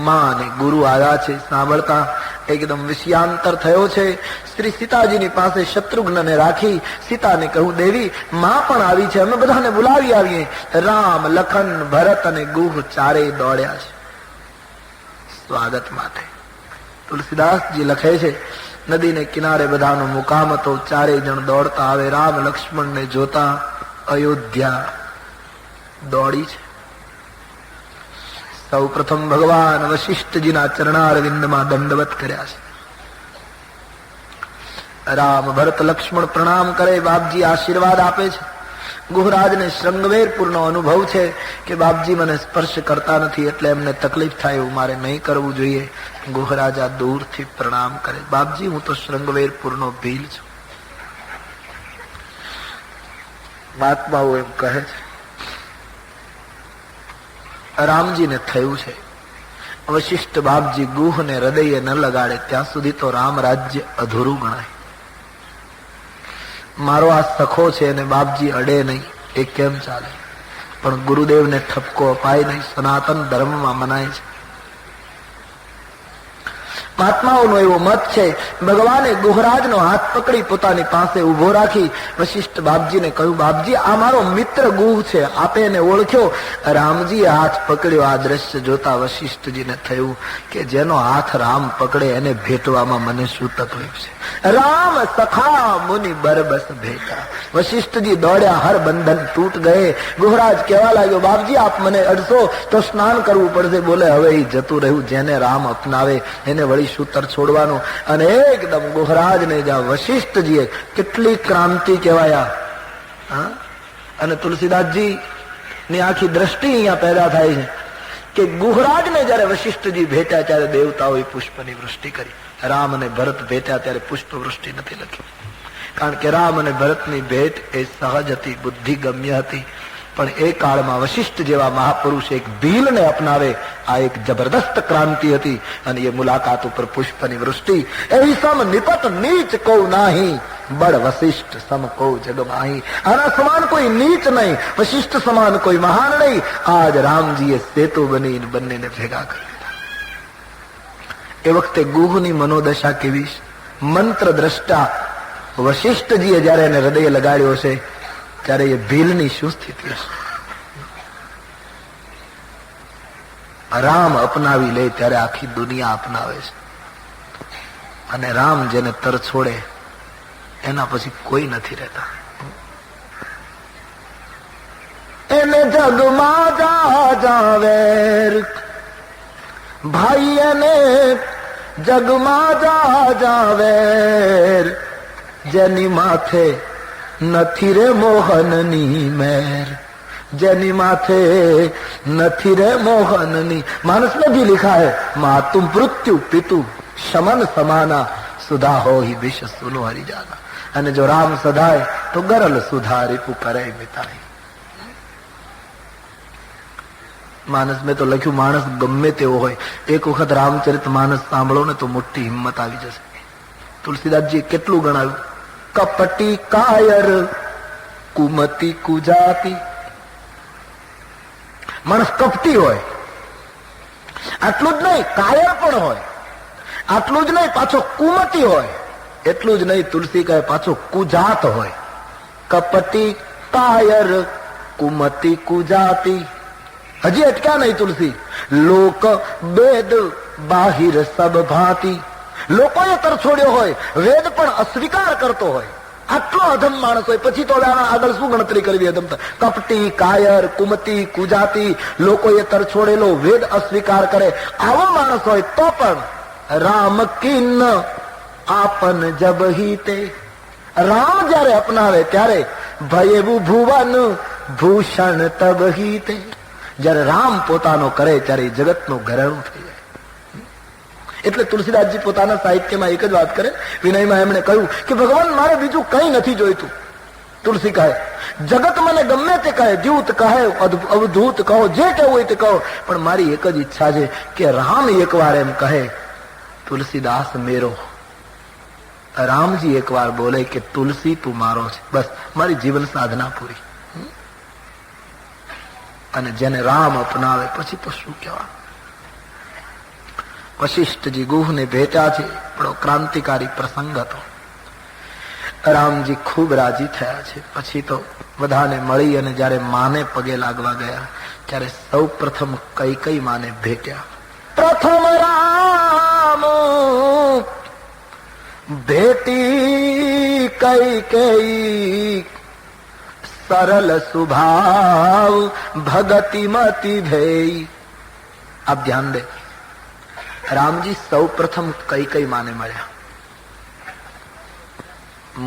માં અને ગુરુ આવ્યા છે। સાંભળતા એકદમ વિષયાંતર થયો છે। શ્રી સીતાજીની પાસે શત્રુઘ્નને રાખી સીતાને કહ્યું, દેવી માં પણ આવી છે, અમે બધાને બોલાવી આવીએ। રામ લખન ભરત અને ગુહ ચારેય દોડ્યા છે સ્વાગત માટે। તુલસીદાસજી લખે છે, નદીને કિનારે બધાનો મુકામ હતો, ચારેય જણ દોડતા આવે, રામ લક્ષ્મણને જોતા અયોધ્યા દોડી છે। સૌ પ્રથમ ભગવાન વશિષ્ઠજીના ચરણારવિંદમાં દંડવત કર્યા છે। રામ ભરત લક્ષ્મણ પ્રણામ કરે, બાપજી આશીર્વાદ આપે છે। ગુહરાજને શ્રંગવેરપુરનો અનુભવ છે કે બાપજી મને સ્પર્શ કરતા નથી એટલે એમને તકલીફ થાય, એવું મારે નહીં કરવું જોઈએ. ગુહરાજા દૂરથી પ્રણામ કરે, બાપજી હું તો શ્રંગવેરપુરનો ભીલ છું. મહાત્માઓ એમ કહે છે રામજીને થયું છે વશિષ્ઠ બાપજી ગુહને હૃદયે ન લગાડે ત્યાં સુધી તો રામ રાજ્ય અધૂરું ગણાય. મારો આ સખો છે અને બાપજી અડે નહીં એ કેમ ચાલે? પણ ગુરુદેવને ઠપકો અપાય નહીં, સનાતન ધર્મમાં મનાય છે. મહાત્માઓનો એવો મત છે, ભગવાને ગુહરાજનો હાથ પકડી પોતાની પાસે ઉભો રાખી વશિષ્ઠ બાપજીને કહ્યું, બાપજી આ મારો મિત્ર ગુહ છે, આપે એને ઓળખ્યો? રામજીએ હાથ પકડ્યો. આ દ્રશ્ય જોતા વશિષ્ઠજીને થયું કે જેનો હાથ રામ પકડે એને ભેટવામાં મને શું તકલીફ છે? રામ સખા મુનિ બરબસ ભેટા. વશિષ્ઠજી દોડ્યા, હર બંધન તૂટ ગયે. ગુહરાજ કહેવા લાગ્યો, બાપજી આપ મને અડશો તો સ્નાન કરવું પડશે. બોલે હવે એ જતું રહ્યું, જેને રામ અપનાવે એને વળી સૂતર છોડવાનું. અને એકદમ ગુહરાજને જ્યાં વશિષ્ઠજીએ કેટલી ક્રાંતિ કહેવાયા. અને તુલસીદાસજી ની આખી દ્રષ્ટિ અહીંયા પેદા થાય છે કે ગુહરાજને જયારે વશિષ્ઠજી ભેટ્યા ત્યારે દેવતાઓએ પુષ્પની વૃષ્ટિ કરી. રામ અને ભરત ભેટ્યા ત્યારે પુષ્પ વૃષ્ટિ નથી લખી, કારણ કે રામ અને ભરતની ભેટ એ સહજ હતી, બુદ્ધિગમ્ય હતી. પણ એ કાળમાં વશિષ્ઠ જેવા મહાપુરુષ એક ભીલને અપનાવે, આ એક જબરદસ્ત ક્રાંતિ હતી. અને એ મુલાકાત ઉપર પુષ્પની વૃષ્ટિ. એવી સમ નિપટ નીચ કૌ નાહી, બળ વશિષ્ઠ સમ કૌ જગમાહી. આના સમાન કોઈ નીચ નહીં, વશિષ્ઠ સમાન કોઈ મહાન નહીં. આજ રામજીએ સેતુ બની બંનેને ભેગા કરી દીધા. એ વખતે ગુહની મનોદશા કેવી? મંત્ર દ્રષ્ટા વશિષ્ઠજીએ જયારે એને હૃદય લગાડ્યો છે ત્યારે એ ભીલની શું સ્થિતિ હશે? રામ અપનાવી લે ત્યારે આખી દુનિયા અપનાવે છે. અને રામ જેને તર છોડે એના પછી કોઈ નથી રહેતા. એને જગમાં જાવેર ભાઈ, એને જગમાં જાવેર, જેની માથે નથી રે મોહનની મેર, જેની માથે નથી રે મોહનની. માનસ में भी लिखा है मातुम मृत्यु पितु शमन समाना सुधा हो ही विष सुनो हरि जाना. અને જો રામ સદાય તો ગરલ સુધારી પુકરે મિતાઈ. માનસ મેં તો લખ્યું માણસ ગમે તેવો હોય એક વખત રામચરિત માનસ સાંભળો ને તો મોટી હિંમત આવી જશે. તુલસીદાસજી કેટલું ગણાવ્યું, કપટી કાયર કુમતી કુજાતી. માણસ કપટી હોય, આટલું જ નહીં કાયર પણ હોય, આટલું જ નહીં પાછો કુમતી હોય, એટલું જ નહીં તુલસી કહે પાછો કુજાત હોય. કપટી કાયર કુમતી કુજાતી. હજી અટક્યા નહીં તુલસી. લોક વેદ બાહિર સબ ભાતી. લોકોએ તરછોડ્યો હોય, વેદ પણ અસ્વીકાર કરતો હોય, આટલો અધમ માણસ હોય. પછી તો આગળ શું ગણતરી કરવી અધમતા? કપટી કાયર કુમતી કુજાતી. લોકોએ તરછોડેલો વેદ અસ્વીકાર કરે, આવો માણસ હોય તો પણ રામ કિન્ન આપન જબ હિતે. રામ જયારે અપનાવે ત્યારે ભયેવું ભુવન ભૂષણ તબ હિતે. જયારે રામ પોતાનો કરે ત્યારે જગતનું ઘરેણું થઈ જાય. એટલે તુલસીદાસજી પોતાના સાહિત્યમાં એક જ વાત કરે, વિનયમાં એમણે કહ્યું કે ભગવાન મારે બીજું કઈ નથી જોઈતું. તુલસી કહે જગત મને ગમે તે કહે, દ્યુત કહે અવધૂત કહો, જે કહેવું હોય તે કહો, પણ મારી એક જ ઈચ્છા છે કે રામ એકવાર એમ કહે તુલસીદાસ મેરો. રામજી એકવાર બોલે કે તુલસી તું મારો છે, બસ મારી જીવન સાધના પૂરી. અને જેને રામ અપનાવે પછી તો શું કહેવા. વશિષ્ઠજી ગુહને ભેટ્યા છે, બડો ક્રાંતિકારી પ્રસંગ હતો. રામજી ખૂબ રાજી થયા છે. પછી તો બધાને મળી અને જયારે માને પગે લાગવા ગયા ત્યારે સૌ પ્રથમ કઈ માને ભેટ્યા. પ્રથમ રામ ભેટી કઈ સરલ સુભાવ ભગતિમતી ભેઈ. આપ ધ્યાન દે, રામજી સૌ પ્રથમ કઈ માને મળ્યા.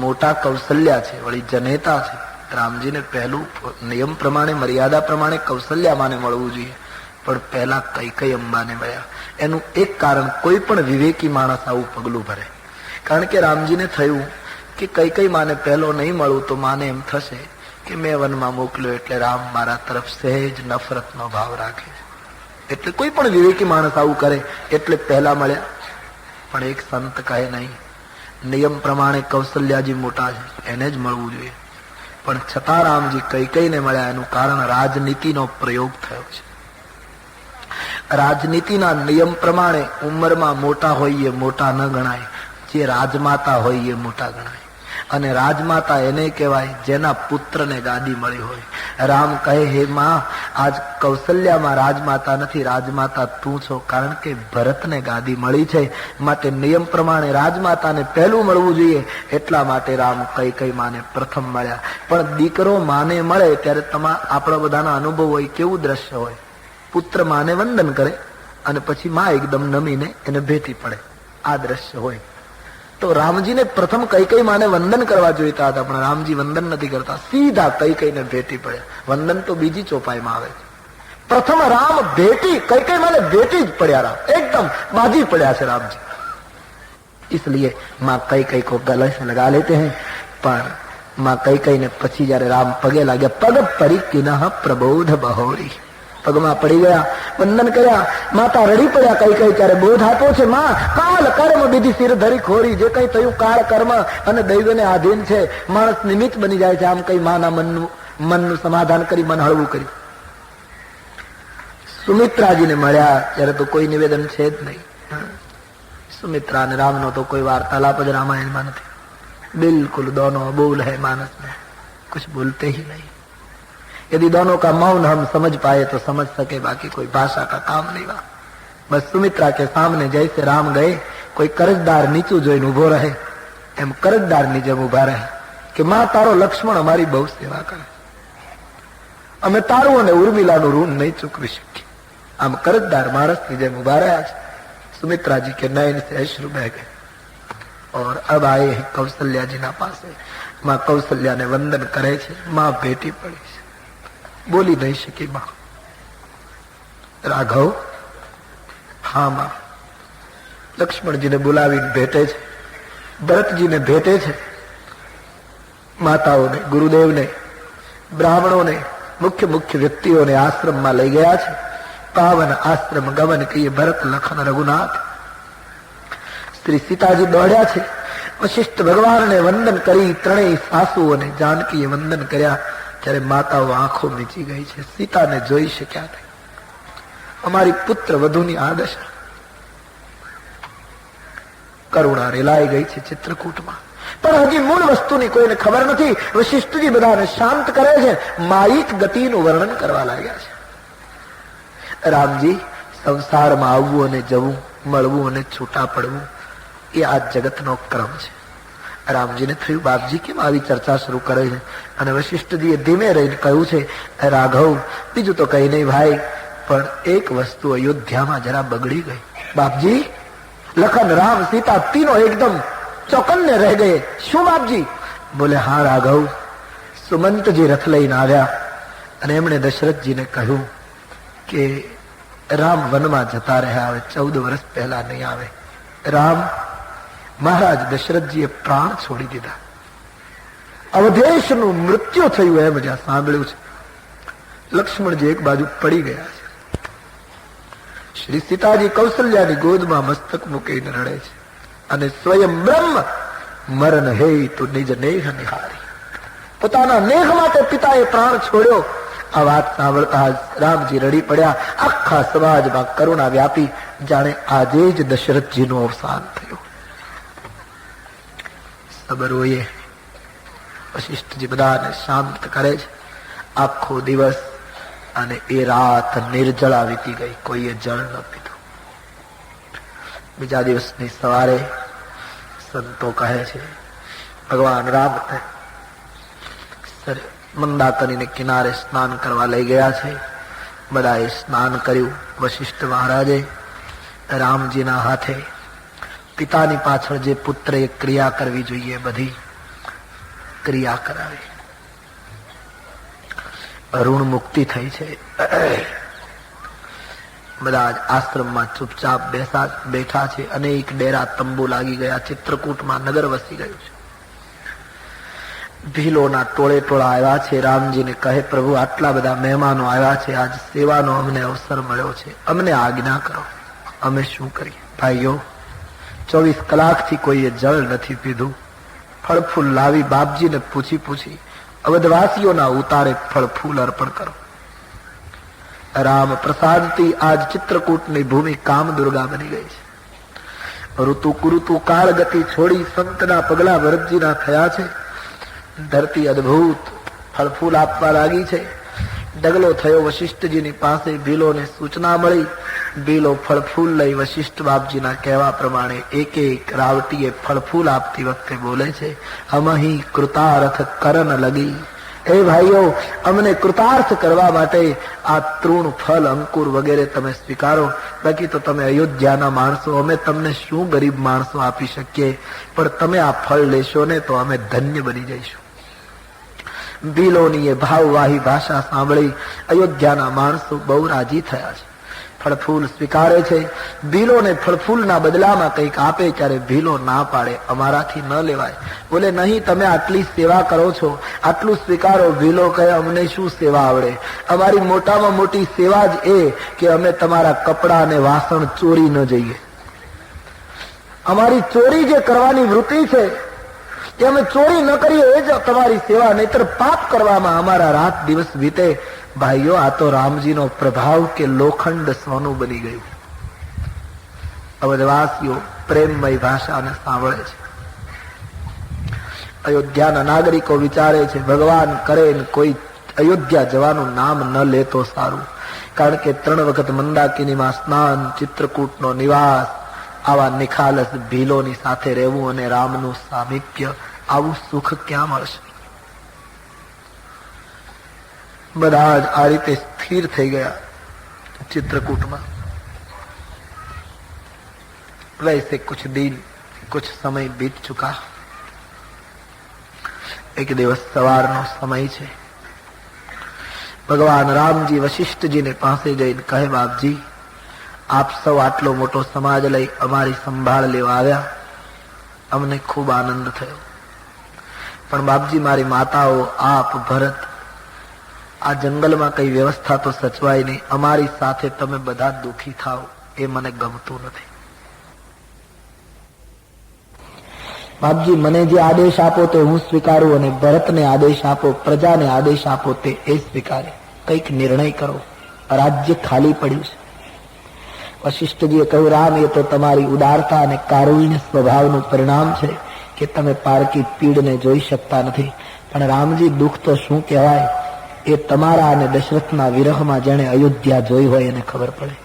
મોટા કૌશલ્યા છે, વળી જનેતા છે, રામજીને પહેલું નિયમ પ્રમાણે મર્યાદા પ્રમાણે કૌશલ્યામાને મળવું જોઈએ, પણ પહેલા કૈકેયી અંબાને મળ્યા. એનું એક કારણ, કોઈ પણ વિવેકી માણસ આવું પગલું ભરે. કારણ કે રામજીને થયું કે કૈકેયી માને પહેલો નહીં મળું તો માને એમ થશે કે મેં વનમાં મોકલ્યો એટલે રામ મારા તરફ સહેજ નફરતનો ભાવ રાખે. એટલે કોઈ પણ વિવેકી માણસ આવું કરે એટલે પહેલા મળ્યા. પણ એક સંત કહે નહીં, નિયમ પ્રમાણે કૌશલ્યાજી મોટા છે, એને જ મળવું જોઈએ. પણ છતાં રામજી કૈકેયીને મળ્યા. એનું કારણ રાજનીતિનો પ્રયોગ થયો છે. રાજનીતિના નિયમ પ્રમાણે ઉંમરમાં મોટા હોય એ મોટા ન ગણાય, જે રાજમાતા હોય એ મોટા ગણાય. અને રાજમાતા એને કહેવાય જેના પુત્રને ગાદી મળી હોય. રામ કહે, હે માં, આજ કૌશલ્યામાં રાજમાતા નથી, રાજમાતા તું છો. કારણ કે ભરતને ગાદી મળી છે, માટે નિયમ પ્રમાણે રાજમાતાને પહેલું મળવું જોઈએ. એટલા માટે રામ કૈકેયી માને પ્રથમ મળ્યા. પણ દીકરો માને મળે ત્યારે આપણા બધાના અનુભવ હોય, કેવું દ્રશ્ય હોય? પુત્ર માને વંદન કરે અને પછી માં એકદમ નમીને એને ભેટી પડે. આ દ્રશ્ય હોય. તો રામજીને પ્રથમ કૈકેયી માને વંદન કરવા જોઈતા હતા, પણ રામજી વંદન નથી કરતા, સીધા કૈકેયીને ભેટી પડ્યા. વંદન તો બીજી ચોપાઈમાં આવે છે. પ્રથમ રામ ભેટી, કૈકેયી માને ભેટી જ પડ્યા. રામ એકદમ બાજી પડ્યા છે રામજી. इसलिए माँ कई को गले से लगा लेते हैं. પણ माँ कई ને પછી જયારે રામ પગે લાગ્યા, પગ પરી કિનઃ પ્રબોધ બહોરી, પગમાં પડી ગયા, વંદન કર્યા. માતા રડી પડ્યા. કઈ ત્યારે બોધ આપ્યો છે, માં કાળ કર્મ વિધિ સિર ધરી ખોરી. જે કઈ થયું કાળ કર્મ અને દૈવને આધીન છે. માણસ નિમિત્ત બની જાય છે. આમ કઈ માના મનનું સમાધાન કરી, મન હળવું કરી. સુમિત્રાજીને મળ્યા ત્યારે તો કોઈ નિવેદન છે જ નહીં. સુમિત્રા અને રામનો તો કોઈ વાર્તાલાપ જ રામાયણમાં નથી. बिल्कुल दोनों अबोल है, मानस में कुछ बोलते ही नहीं. यदि दोनों का मौन हम समझ पाए तो समझ सके, बाकी कोई भाषा का काम नहीं हुआ. बस सुमित्रा के सामने जैसे राम गए, कोई कर्जदार नीचू જોઈને ઉભો રહે એમ કર્જદારની જેમ ઉભા રહે કે માં તારો લક્ષ્મણ અમારી બહુ સેવા કરે, અમે તારું અને ઉર્મિલાનું ઋણ નહીં ચૂકવી શકીએ. આમ કર્જદાર માણસની જેમ ઉભા રહ્યા છે. सुमित्रा जी के नयन से अश्रु बह गए और अब आए हैं कौशल्या जी ना पास. माँ कौशल्या ने वंदन करे छे. माँ भेटी पड़ी છે, बोली नहीं शकी. माँ राघव, हाँ माँ. लक्ष्मण जी ने बुलावी भेटे છે, भरत जी ने भेटे છે, माताओं ने, गुरुदेव ने, ब्राह्मणों ने, मुख्य मुख्य व्यक्तियों ने आश्रम में लई गया છે. पावन आश्रम गमन किए भरत लखन रघुनाथ. श्री सीताजी दौड़्या છે. वशिष्ठ भगवान ने वंदन करी. ત્રણેય સાસુઓને જાનકીએ વંદન કર્યા. ત્યારે માતાઓ આંખો મીચી ગઈ છે. સીતાને જોઈ શક્યા નહીં. અમારી પુત્ર વધુની આ દશા. કરુણા રેલાઈ ગઈ છે ચિત્રકૂટમાં. પણ હજી મૂળ વસ્તુની કોઈને ખબર નથી. વશિષ્ઠજી બધાને શાંત કરે છે. માયિક ગતિનું વર્ણન કરવા લાગ્યા છે. રામજી, સંસારમાં આવવું અને જવું, મળવું અને છૂટા પડવું એ આ જગતનો ક્રમ છે. રામજીને થયું, બાપજી કેમ આવી ચર્ચા શરૂ કરે છે? અને વશિષ્ઠજીએ ધીમે રહીને કહ્યું છે, રાઘવ, બીજું તો કઈ નહીં ભાઈ, પણ એક વસ્તુ અયોધ્યામાં જરા બગડી ગઈ. બાપજી, લખન, રામ, સીતા तीनों एकदम चौकन्ने रह गए. શું બાપજી? બોલે, હા રાઘવ, સુમંતજી રથ લઈને આવ્યા અને એમણે દશરથજીને કહ્યું કે રામ વનમાં જતા રહ્યા, હવે 14 વર્ષ પહેલા નહીં આવે. રામ, મહારાજ દશરથજીએ પ્રાણ છોડી દીધા. અવધેશનું મૃત્યુ થયું એમ જ્યાં સાંભળ્યું છે. લક્ષ્મણજી એક બાજુ પડી ગયા છે. શ્રી સીતાજી કૌશલ્યાની ગોદમાં મસ્તક મૂકીને રડે છે અને સ્વયં બ્રહ્મ મરણ હેતુ નિજ નેહ નિહારી. પોતાના નેહ માટે પિતાએ પ્રાણ છોડ્યો. આ વાત સાંભળતા રામજી રડી પડ્યા. આખા સમાજમાં કરુણા વ્યાપી, જાણે આજે જ દશરથજીનું અવસાન થયું. સબરોએ વશિષ્ઠજી બધાને શાંત કરે છે. આખો દિવસ અને એ રાત નિર્જળા વીતી ગઈ. કોઈએ જળ ન પીધું. બીજા દિવસની સવારે સંતો કહે છે, ભગવાન રામ મંદાકરીને કિનારે સ્નાન કરવા લઈ ગયા છે. બધાએ સ્નાન કર્યું. વશિષ્ઠ મહારાજે રામજીના હાથે પિતાની પાછળ જે પુત્રએ ક્રિયા કરવી જોઈએ બધી ક્રિયા કરાવી. ઋણ મુક્તિ થઈ છે. બધા જ આશ્રમમાં ચૂપચાપ બેઠા છે. અનેક ડેરા તંબુ લાગી ગયા. ચિત્રકૂટમાં નગર વસી ગયું છે. ભીલોના ટોળે ટોળા આવ્યા છે. રામજીને કહે, પ્રભુ આટલા બધા મહેમાનો આવ્યા છે, આજ સેવાનો અમને અવસર મળ્યો છે, અમને આજ્ઞા કરો, અમે શું કરીએ? ભાઈઓ, 24 કલાકથી કોઈએ જળ નથી પીધું. ફળ ફૂલ લાવી બાપજીને પૂછી અવધવાસીઓના ઉતારે ફળ ફૂલ અર્પણ કરો. રામ પ્રસાદથી આજ ચિત્રકૂટની ભૂમિ કામ દુર્ગા બની ગઈ છે. ઋતુ કુઋતુ કાળ ગતિ છોડી સંતના પગલા ભરતજીના થયા છે. ધરતી અદભુત ફળ ફૂલ આપવા લાગી છે. ડગલો થયો વશિષ્ઠજીની પાસે. ભીલોને સૂચના મળી. ભીલો ફળ ફૂલ લઈ વશિષ્ઠ બાપજીના કહેવા પ્રમાણે એક એક રાવટીએ ફળ ફૂલ આપતી વખતે બોલે છે, અમહી કૃતાર્થ કરન લગી. હે ભાઈઓ, અમને કૃતાર્થ કરવા માટે આ તૃણ ફળ અંકુર વગેરે તમે સ્વીકારો. બાકી તો તમે અયોધ્યાના માણસો, અમે તમને શું ગરીબ માણસો આપી શકીએ, પણ તમે આ ફળ લેશો ને તો અમે ધન્ય બની જઈશું. ભીલોની એ ભાવવાહી ભાષા સાંભળી અયોધ્યાના માણસો બહુ રાજી થયા છે. ફળફૂલ સ્વીકારે છે. ભીલોને ફળફૂલના બદલામાં કંઈક આપે ત્યારે ભીલો ના પાડે, અમારાથી ન લેવાય. બોલે નહીં, તમે આટલી સેવા કરો છો, આટલું સ્વીકારો. ભીલો કહે, અમને શું સેવા આવડે? અમારી મોટામાં મોટી સેવા જ એ કે અમે તમારા કપડા અને વાસણ ચોરી ન જઈએ. અમારી ચોરી જે કરવાની વૃત્તિ છે એ અમે ચોરી ન કરીએ, એ જ તમારી સેવા. નહીતર પાપ કરવામાં અમારા રાત દિવસ વીતે. ભાઈઓ, આ તો રામજીનો પ્રભાવ કે લોખંડ સોનું બની ગયું. અવધવાસીઓ પ્રેમમય ભાષાને સાંભળે છે. અયોધ્યાના નાગરિકો વિચારે છે, ભગવાન કરે કોઈ અયોધ્યા જવાનું નામ ન લે તો સારું. કારણ કે 3 વખત મંદાકિનીમાં સ્નાન, ચિત્રકૂટનો નિવાસ, આવા નિખાલસ ભીલોની સાથે રહેવું અને રામનું સામીપ્ય, આવું સુખ ક્યાં મળશે? બધા જ આ રીતે સ્થિર થઈ ગયા चित्रकूट में। वैसे कुछ दिन कुछ समय बीत चुका। एक दिवस सवारनो समय छे। भगवान रामजी वशिष्ठजी ने पासे जईने कहे, बापजी आप सौ आटलो मोटो समाज लई अमारी संभाळ लेवा आव्या, अमने खूब आनंद थयो, पण बापजी मारी माताओ आप भरत आ जंगल में कई व्यवस्था तो सचवाय नहीं, अमारी साथे तमे बधा दुखी थाओ ए मने गमतुं नथी। बापजी मने जे आदेश आपो ते हूँ स्वीकारू अने भरत ने आदेश आपो, प्रजा ने आदेश आपो ते ए स्वीकारे। कईक निर्णय करो, राज्य खाली पड्युं छे। वशिष्ठजीए कह्युं, राम ये तो तमारी उदारता अने कारुण्य स्वभावनुं परिणाम छे के तमे पारकी पीड़ ने जोई शकता नथी, पण रामजी दुख तो शुं कहेवाय ए तमारा अने दशरथना विरहमां जेणे अयोध्या जोई होय एने खबर पड़े।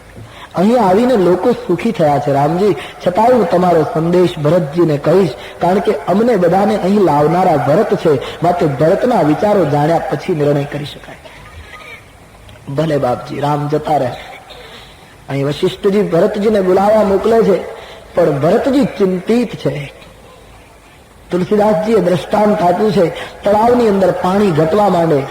અહીં આવીને લોકો સુખી થયા છે રામજી, છતાંય હું તમારો સંદેશ ભરતજીને કહીશ, કારણ કે અમને બધાને અહીં લાવનારા ભરત છે, માટે ભરતના વિચારો જાણ્યા પછી નિર્ણય કરી શકાય। ભલે બાપજી, રામ જતા રહે। અહીં વશિષ્ઠજી ભરતજીને બોલાવવા મોકલે છે, પણ ભરતજી ચિંતિત છે। તુલસીદાસજીએ દ્રષ્ટાંત આપ્યું છે, તળાવની અંદર પાણી ઘટવા માંડે,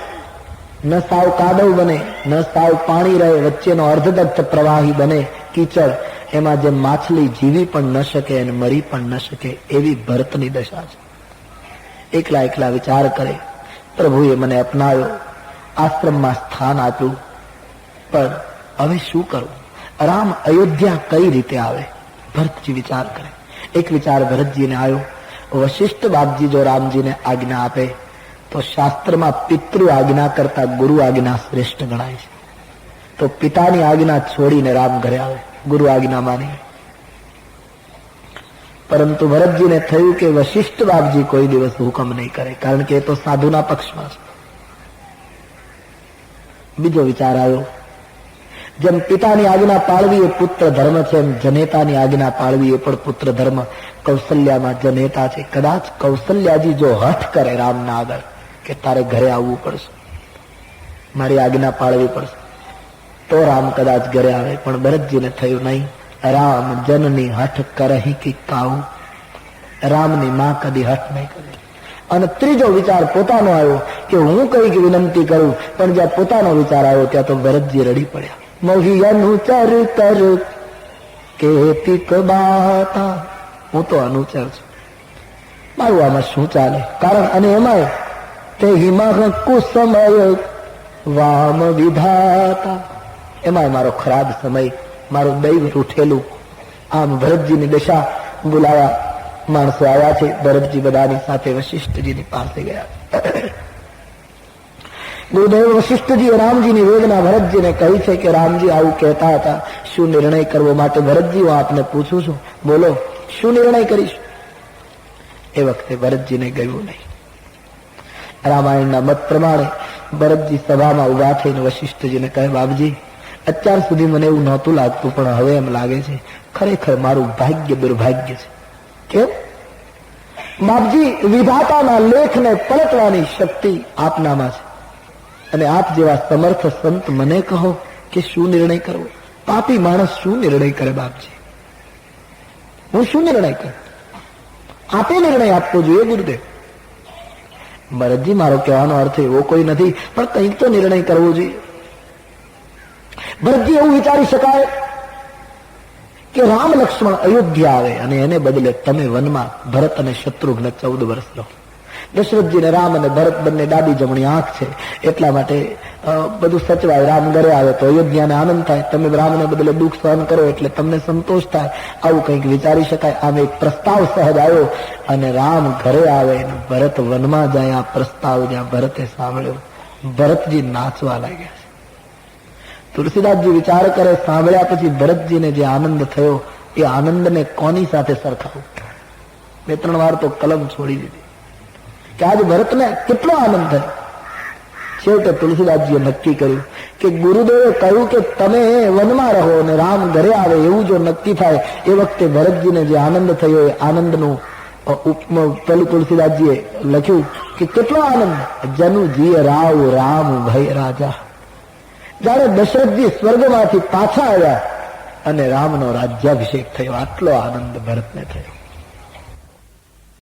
न साव कादव बने न साव पाणी रहे, वच्चेनो अर्धदग्ध प्रवाही बने कीचड़, एमां जे माछली जीवी पण न शके अने मरी पण न शके एवी भरतनी दशा छे। एकला एकला विचार करे, प्रभुए मने अपनाव्यो, आश्रममां स्थान आप्युं, पण हवे शुं करूं? राम अयोध्या कई रीते आवे? भरतजी विचार करे। एक विचार भरतजीने आव्यो, वशिष्ठ बापजी जो रामजीने आज्ञा आपे तो शास्त्र में पितृ आज्ञा करता गुरु आज्ञा श्रेष्ठ गणाय छे, तो पितानी आज्ञा छोड़ीने राम घरे आवे, गुरु आज्ञा मानी। परंतु भरतजी ने थयुं के वशिष्ठ बापजी कोई दिवस हुकम नहीं करे, कारण के तो साधुना पक्षमां छे। बीजो विचार आव्यो, जेम पितानी आज्ञा पाळवी ए पुत्र धर्म छे, एम जनेतानी आज्ञा पाळवी ए पण पुत्र धर्म। कौशल्यामां जनेता छे, कदाच कौशल्याजी जो हठ करे रामना आगळ के तारे घरे आवવું પડશે, મારી આજ્ઞા પાળવી પડશે, તો રામ કદાચ ઘરે આવે। પણ ભરતજીને થયું નહીં, રામ જનની હઠ કરહી કી કાઉ, રામની માં કદી હઠ નહીં કરે। અને ત્રીજો વિચાર પોતાનો આવ્યો કે હું કઈક વિનંતી કરું, પણ જ્યાં પોતાનો વિચાર આવ્યો ત્યાં તો ભરતજી રડી પડ્યા. મોહિયાનું ચર કર કેતિક બાતા, હું તો અનુચર છું, મારું આમાં શું ચાલે? કારણ અને એમાં તે હિમા કુસમય વામ વિધાતા, એમાં મારો ખરાબ સમય, મારું દૈવ રૂઠેલું. આમ ભરતજીની દશા બોલાવા માણસો આવ્યા છે. ભરતજી બધાની સાથે વશિષ્ઠજીની પાસે ગયા. ગુરુદેવ વશિષ્ઠજીએ રામજીની વેદના ભરતજીને કહી છે કે રામજી આવું કહેતા હતા, શું નિર્ણય કરવો? માટે ભરતજી હું આપને પૂછું છું, બોલો શું નિર્ણય કરીશ? એ વખતે ભરતજીને ગયું નહીં. રામાયણના મત પ્રમાણે ભરતજી સભામાં ઉભા થઈને વશિષ્ઠજીને કહે, બાપજી અત્યાર સુધી મને એવું નહોતું લાગતું, પણ હવે એમ લાગે છે ખરેખર મારું ભાગ્ય દુર્ભાગ્ય છે. કેમ? બાપજી વિધાતાના લેખને પલટવાની શક્તિ આપનામાં છે, અને આપ જેવા સમર્થ સંત મને કહો કે શું નિર્ણય કરવો? પાપી માણસ શું નિર્ણય કરે? બાપજી હું શું નિર્ણય કરું? આપે નિર્ણય આપવો જોઈએ ગુરુદેવ. ભરતજી મારો કહેવાનો અર્થ એવો કોઈ નથી, પણ કંઈક તો નિર્ણય કરવો જોઈએ. ભરતજી એવું વિચારી શકાય કે રામ લક્ષ્મણ અયોધ્યા આવે અને એને બદલે તમે વનમાં ભરત અને શત્રુઘ્ન 14 વર્ષ રહો. દશરથજીને રામ અને ભરત બંને ડાબી જમણી આંખ છે, એટલા માટે બધું સચવાય. રામ ઘરે આવે તો અયોધ્યાને આનંદ થાય, તમે રામને બદલે દુઃખ સહન કરો એટલે તમને સંતોષ થાય. આવું કંઈક વિચારી શકાય. આમ એક પ્રસ્તાવ સહજ આવ્યો અને રામ ઘરે આવે અને ભરત વનમાં જાય. આ પ્રસ્તાવ જ્યાં ભરતે સાંભળ્યો, ભરતજી નાચવા લાગ્યા. તુલસીદાસજી વિચાર કરે, સાંભળ્યા પછી ભરતજીને જે આનંદ થયો એ આનંદને કોની સાથે સરખાવું? 2-3 વાર તો કલમ છોડી દીધી કે આજે ભરતને કેટલો આનંદ થયો. છેવટે તુલસીદાસજીએ નક્કી કર્યું કે ગુરુદેવે કહ્યું કે તમે વનમાં રહો અને રામ ઘરે આવે, એવું જો નક્કી થાય એ વખતે ભરતજીને જે આનંદ થયો એ આનંદનું તુલસીદાસજીએ લખ્યું કે કેટલો આનંદ! જનુ જીય રાવ રામ ભય રાજા. જાણે દશરથજી સ્વર્ગમાંથી પાછા આવ્યા અને રામનો રાજ્યાભિષેક થયો, આટલો આનંદ ભરતને થયો.